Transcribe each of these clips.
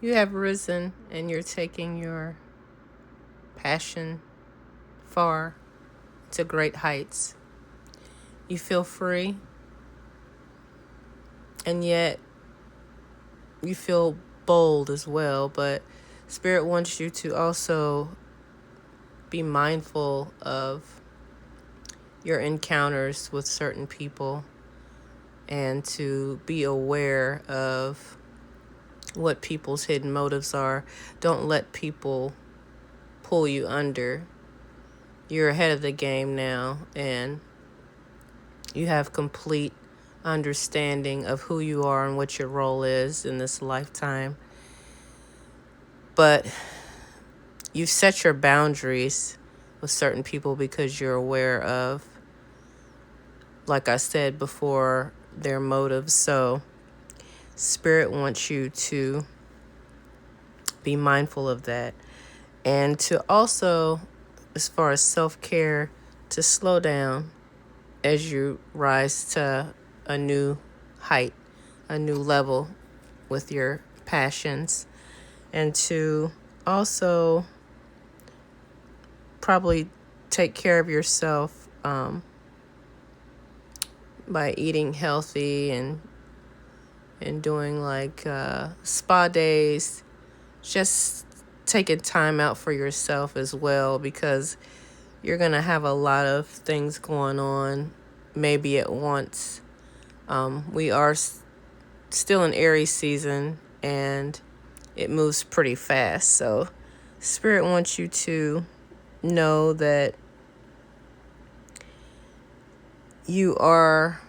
You have risen and you're taking your passion far to great heights. You feel free, and yet you feel bold as well. But Spirit wants you to also be mindful of your encounters with certain people and to be aware of what people's hidden motives are. Don't let people pull you under. You're ahead of the game now, and you have complete understanding of who you are and what your role is in this lifetime. But you've set your boundaries with certain people because you're aware of, like I said before, their motives. So Spirit wants you to be mindful of that, and to also, as far as self-care, to slow down as you rise to a new height, a new level with your passions, and to also probably take care of yourself by eating healthy and doing like spa days, just taking time out for yourself as well, because you're going to have a lot of things going on maybe at once. We are still in Aries season, and it moves pretty fast. So Spirit wants you to know that you are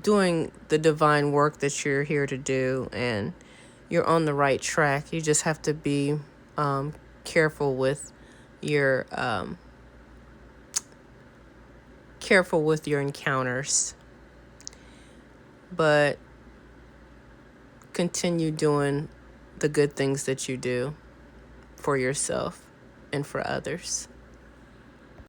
doing the divine work that you're here to do, and you're on the right track. You just have to be careful with your encounters, but continue doing the good things that you do for yourself and for others.